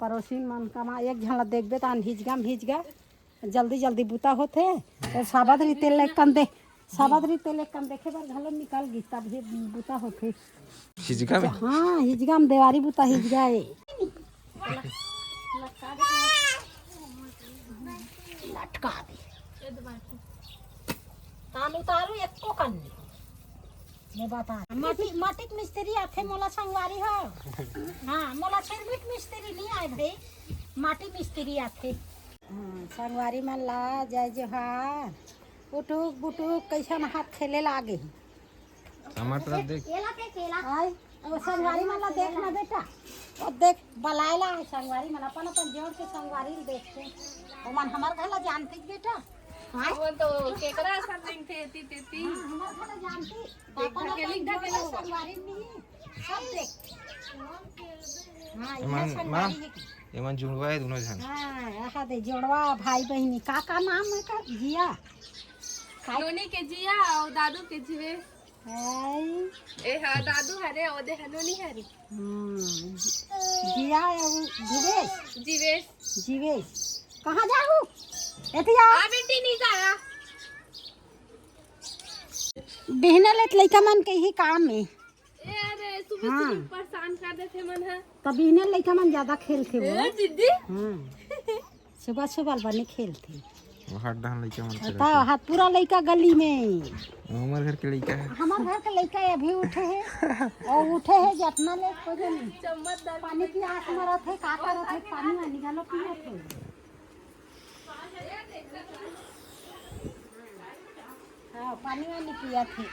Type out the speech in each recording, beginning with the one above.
पड़ोसी मन कमा एक झन देखबे तो हिजगा जल्दी जल्दी बुता होते तो साबदरी तेल कंदे देखे बार घलो निकाल गी तब हे बुता होते हिजगा में। हाँ हिजगा में देवारी बुता हिजगा है लटका दे तालू तालू एको कन्नी ये बता माटी मिस्त्री आथे मोला संगवारी हो हाँ मोला छिरबिट मिस्त्री नहीं आए भाई माटी मिस्त्री आथे संगवारी मन ला जय जोहार उठुक बुटुक कैसन हाथ खेले लागे टमाटर देख आय वो संगवारी मन ला देख ना बेटा और देख बलायला है संगवारी मन अपन अपन जोड़ के संगवारी देखते ओ मन हमार घर ला जानती बेटा वो तो केकरा सब दिन थे ती हमार घर ला जानती पापा ने लिख दे संगवारी नहीं सब देख हां ये संगवारी है ये मन जुड़वा है दोनों जन। हां यहां दे जोड़वा भाई बहनी का नाम है का जिया नोनी के जिया और दादू के जीवे ए हा दादू हरे ओदे हनोनी हरे जिया और जीवेश जीवेश कहाँ जाऊ एतिया आ बेटी नहीं जाया बहना लेत लइका मन के ही काम है ए अरे सुबह हाँ। सुबह परेशान कर देते मन है तब बहना लइका मन ज्यादा खेलते वो ए दीदी हाँ सुबह सुबह बने खेलते वो हाथ डाल लइका मन के बताओ हाथ पूरा लइका गली में हमारे घर के लइका है। हमार घर के लइका अभी उठे है और उठे है जतना ले को जन चम्मच पानी की आस मरत है का करत है पानी वानी निकालो पियत है हाँ पानी वानी पियत है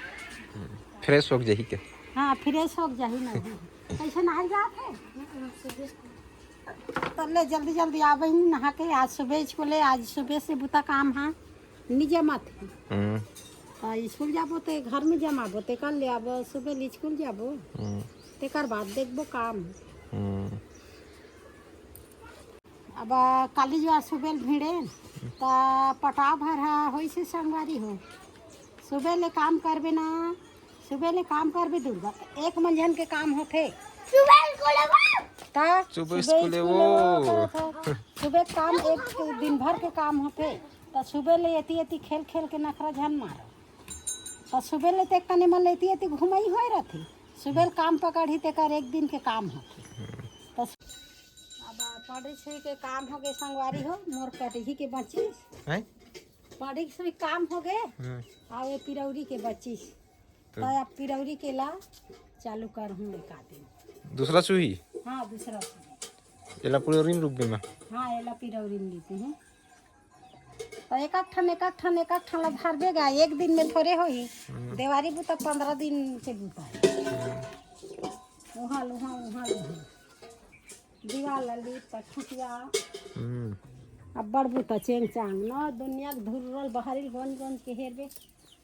फ्रेश हो जाही के। हाँ फ्रेश हो जाही ना कैसे नहा जात है तब ले जल्दी जल्दी आ बही नहा के आज सुबह स्कूल है आज सुबह से बुता काम हाँ नहीं जमा थे तो स्कूल जाबो ते घर में जमाबो ते कल ले आबो सुबह स्कूल जाबो तेकर बाद देखबो काम अब काली जो सुबह भिड़े तो पटाव भर होई से संगवारी हो सुबह ले काम करबे ना सुबह ले काम करबे दुर्गा एक मंझन के काम होते सुबह स्कूल वो सुबह काम एक दिन भर के काम होते तो सुबह ले एती खेल खेल के नखरा झन मारो तो सुबह ले ते कने मन लेती घुमाई होए रहती सुबह काम पकड़ी ते कर एक दिन के काम होते तो अब पढ़ी से के काम हो गए संगवारी हो मोर कटही के बच्चीस हैं पढ़ी से काम हो गए और ये पिरौरी के बच्चीस तो अब पिरौरी के ला चालू कर हूँ एक आदमी दूसरा सुई हाँ दूसरा सुई एला पूरे रिन रुक में हाँ एला पिरौरी में लेते हैं तो एक ठन ला भरबेगा एक दिन में थोड़े हो ही देवारी बुता 15 दिन के बुता वहाँ दीवार लली पठुटिया अब बड़ बुता चेंग चांग न दुनिया धुरल बहारिल गन के हेरबे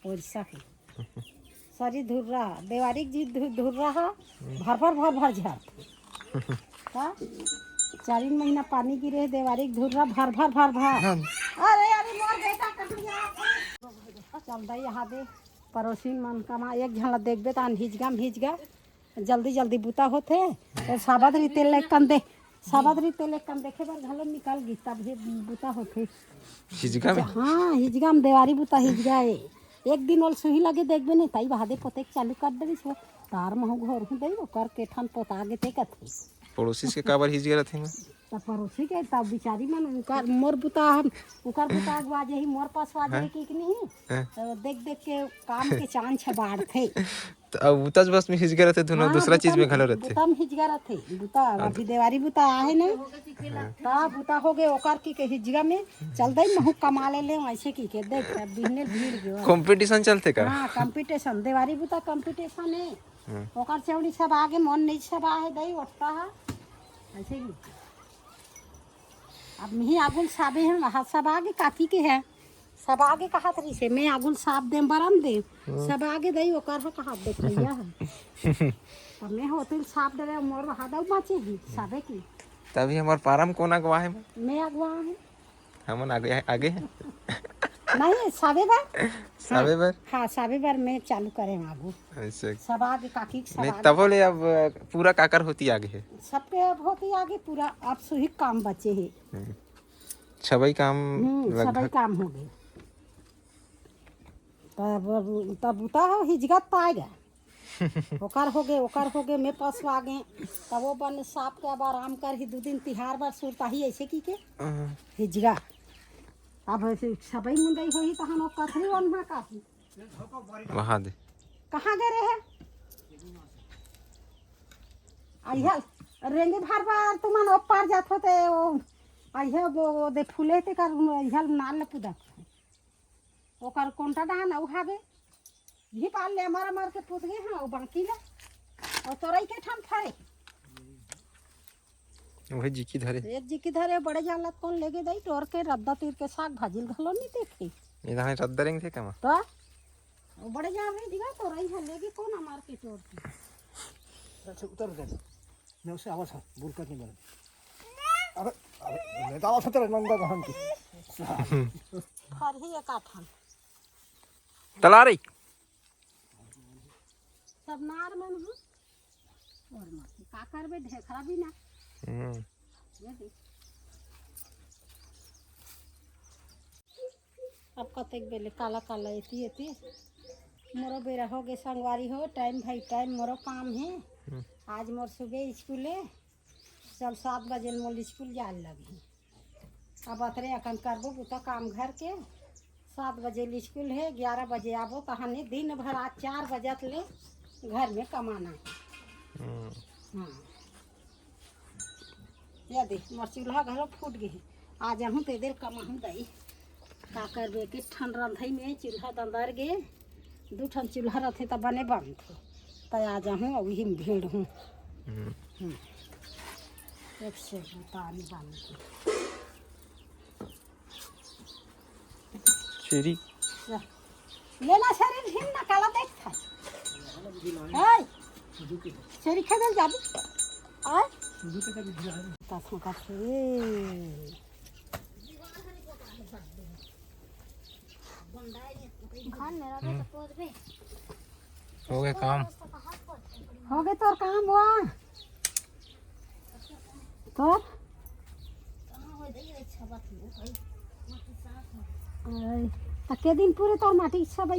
पैसा के सारी धुर्रा देवारी जी धुर्रा भर झात का 4 महीना पानी गिरे देवारी धुर्रा भर अरे मोर बेटा कटिया चल दई यहाँ दे पड़ोसी मन कमा एक झन देखबे तो हिजगा जल्दी जल्दी बुता होते तो साबदरी तेल कंदे देखे बार घलो निकाल गी तब हे बुता होते हिजगा में। हाँ हिजगा में देवारी बुता हिजगा है एक दिन ओल सुही लगे देखबे नहीं तई भादे पोते चालू कर देबी सो तार महू घर हूँ दई कर के ठन पोता गे ते कथे पड़ोसी के काबर हिजगा रहथे तब पड़ोसी के तब बिचारी मन उनकर मोर बुता हम उकर बुता गवा जही मोर पास वा जही कि नहीं तो देख के काम के चांद छबाड़ थे तो अब उतज बस में हिजगा रहथे दोनों दूसरा चीज में घलो रहथे बुता में हिजगा रहथे बुता अभी देवारी बुता आहे ना ता बुता हो गए ओकर की के हिजगा में चल दई महू कमा ले ऐसे की के देख बिहने भीड़ गयो कंपटीशन चलते का। हां कंपटीशन देवारी बुता कंपटीशन है ओकर चौड़ी सब आगे मन नहीं सब आहे दई उठता है ऐसे ही अब मी आगुल साबे हैं वहाँ सब आगे काकी के है सब आगे कहा तरी से मैं आगुल साफ दे बरम दे सब आगे दई ओकर हो कहा देख लिया है तब मैं होतिल साफ दे मोर वहाँ दऊ बचे ही साबे की तभी हमार पारम कोना गवा है मैं अगवा हूँ हमन आगे हैं नहीं सावे बार सावे बार हाँ सावे बार में चालू करे आगू ऐसे सब आगे काकी के सब नहीं आगे तब बोले अब पूरा काकर होती आगे है सबके अब होती आगे पूरा अब सुही काम बचे है छबई काम सबई लगभग काम हो गए तब उता हो हिजगत पाएगा ओकर हो गए मैं पसवा आ गए तब वो बन साफ के अब आराम कर ही 2 दिन तिहार बार सुरता ही ऐसे की के हिजगा अब सबई मुंदई होई तो हम कथरी वनमा काफी वहां दे कहाँ गए रहे आइहल रेंगे भर बार तुमन ओ पार जात होते ओ आइहे वो दे फूले ते कर आइहल नाल ले पुदा ओकर कोंटा डान औ हावे भी पाल ले हमारा मार के पुत गए हां बाकी ले और तोरई के ठाम फरे वही जी की धरे एक जी की धरे बड़े जालत कौन लेके दई तोर के रद्दा तीर के साग भाजिल घलो नहीं देखे ये दाने रद्दरेंग थे कमा तो वो बड़े जा रही दिगा तोरई है लेके कौन मार के तोर के अच्छा उतर दे मैं उसे आवाज बोल कर नहीं बोला अरे मैं तो आवाज उतर नंदा कहन की फर ही एक आठन तला रही सब नार मन हूं और मत का करबे ढेखरा भी ना ये देख अब कतेक बेले काला काला एती मोरो बेरा हो गए संगवारी हो टाइम भाई टाइम मोरो काम है आज मोर सुबह स्कूले चल 7 बजे मोल स्कूल जाए लगी अब अतरे अकन करबो बुता काम घर के 7 बजे स्कूल है 11 बजे आबो कहानी दिन भर आज 4 बजे ले घर में कमाना है हाँ ये देख मोर चूल्हा घर फूट गई आज हूँ ते देर कमाहूँ दई का करबे के ठन रंधई में चूल्हा दंदर गे 2 ठन चूल्हा रहते तो बने बंद थे तो आज हूँ वही में भीड़ हूँ एक से तानी बानी चेरी लेना शरीर हिम ना काला देख था हाय शरीर खेल जाबू आय तासों का से हो गया काम हो गए तोर काम हुआ तो के दिन पूरे तोर माटी सब है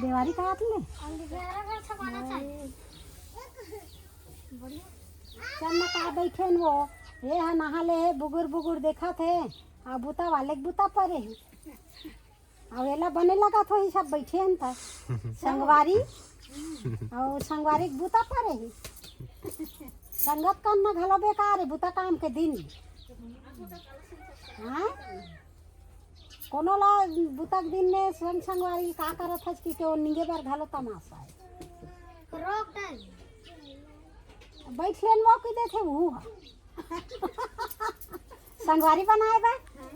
देवारी काट ले चल ना का बैठे न वो ये है नहा ले है बुगुर देखा थे आ बुता वाले के बुता परे है अब एला बने लगा तो ही सब बैठे हैं था संगवारी और संगवारी के बुता परे है संगत करना घलो बेकार है बुता काम के दिन हाँ कोनो ला बुता के दिन में संगवारी का करत है कि वो निगे बार घलो तमाशा है रोक दे बैठ लेन वो की देथे वो संगवारी बनाए बा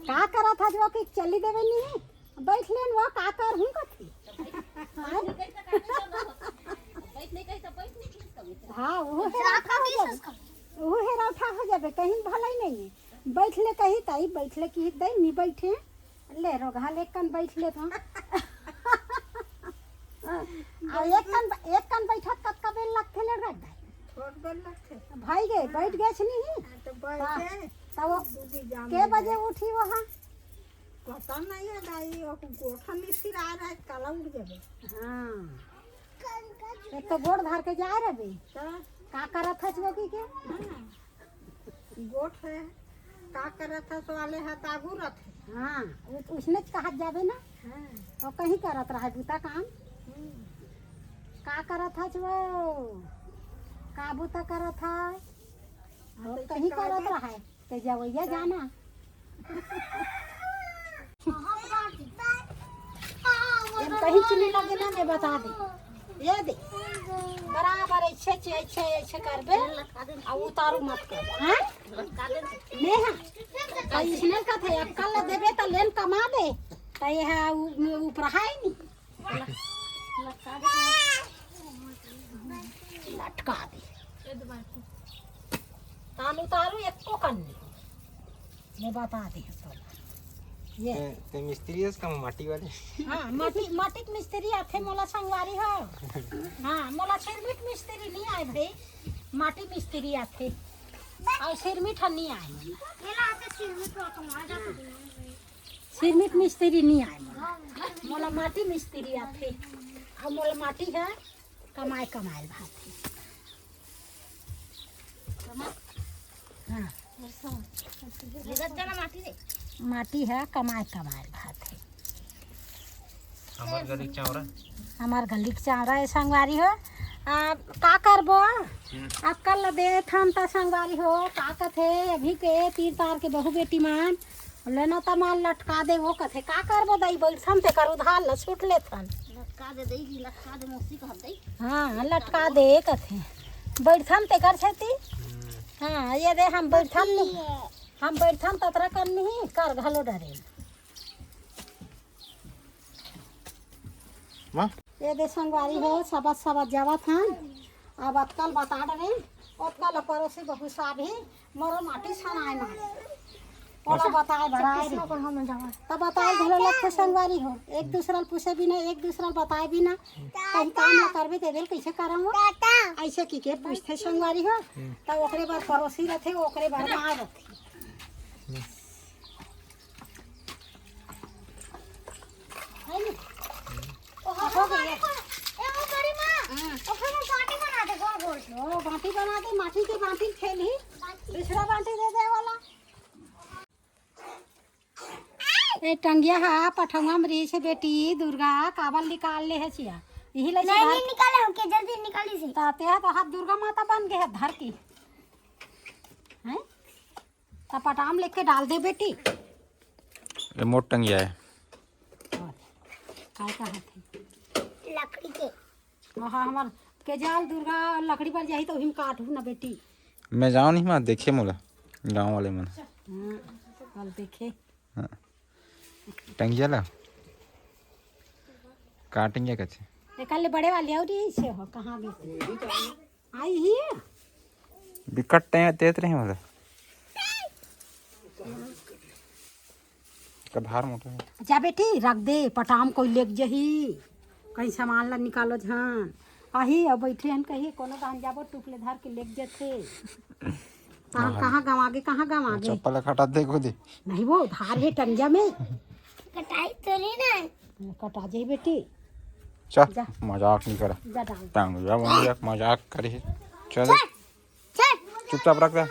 का करत है जो कि चली देवे नहीं बैठ लेन वो का कर हूं कथी हाँ वो हेरा हो जाबे कहीं भलाई नहीं है बैठ ले कहीं तई बैठ ले की दई नहीं बैठे ले रोगा ले कन बैठ ले तो आ एक कन बैठत कत का बेल लगथे ले रख दे छोट बेल लगथे भाई गए बैठ गए छ नहीं तो बैठे तब के बजे उठी वहां पता नहीं है दाई ओ गोठन में सिर आ रहा है काला उड़ जाबे हां एक तो गोड़ धार के जा रे बे तो का करत है वो की के गोठ है का करत है तो वाले हाथ आगू रथ हाँ उसने कहा जाबे ना तो कहीं करत रहा बुता काम का करत है वो का बुता करत है तो कहीं करत रहा है तो जवैया जाना कहीं चुनी लगे ना मैं बता दे ये दे बराबर ऐसे करबे और उतारू मत कर हां नेहा तो इसने का थे अक्कल देबे तो लेन कमा दे तो ये ऊपर है नहीं लटका दे ता माल उतारू एको कन्नी मैं बता दी तो ये ते मिस्त्री है का माटी वाले हाँ माटी के मिस्त्री आथे मोला संगवारी हो हाँ मोला सिरमिट मिस्त्री नहीं आए भाई माटी मिस्त्री आथे और सिरमिट नहीं आए सिरमिट मिस्त्री नहीं आए मोला माटी मिस्त्री आथे और मोला माटी है कमाए भाती हाँ माटी है कमाए भात है हमार गली चावरा हमार गली के चावरा है संगवारी हो आप का करबो आप कल दे थन ता संगवारी हो का कथे अभी के तीर तार के बहू बेटी मान लेना ता माल लटका दे वो कथे का करबो दई बैठम ते कर उधार ल छूट ले थन लटका दे मौसी कह दई हां लटका दे कथे बैठम ते कर छती हां ये दे हम बैठम ततरा कर नहीं कर घलो डरे मां ये दे संगवारी हो सबत जावत हन अब अतकल बता डरे अतकल पड़ोसी बहु साहब ही मोरो माटी सनाए मारे और बताए भराए तब बताए घलो लगते संगवारी हो एक दूसरा पूछे भी ना एक दूसरा बताए भी ना कहीं काम ना करबे ते दिल कैसे करम ऐसे की के पूछते संगवारी हो तब ओकरे बार पड़ोसी रहते ओकरे बार मार रहते है नी हो गई बाटी बना दे माटी के बाटी खेली दूसरा बाटी दे दे वाला ए टंगिया हा पठंगा मरी से बेटी दुर्गा काबल निकाल ले है चिया यही ले नहीं निकाले हम के जल्दी निकाली से ताते है तो हाथ दुर्गा माता बन गए है धर की हैं ता पटाम लेके डाल दे बेटी रिमोट टंगिया है काय का हाथ लकड़ी के हां हमार के जाल दुर्गा लकड़ी पर जाही तो हिम काटू ना बेटी मैं जाऊं नहीं मां देखे मोला गांव वाले मन हां कल देखे हां टंगिया ला काटेंगे कैसे ये कल बड़े वाले और से हो कहां गई आई ही बिकट तेत रहे मोला का भार मोटा है जा बेटी रख दे पटाम कोई लेक जही कहीं सामान ला निकालो झान आही अब बैठे हन कहीं कोनो गान जाबो टुकले धर के लेक जथे कहां गाँव आगे चप्पल हटा दे को दे नहीं वो धार है टंगिया में कटाई तो नहीं ना कटा जाई बेटी चल मजाक नहीं करा जा डाल टांग जा वो मजाक करे चल चुपचाप रख दे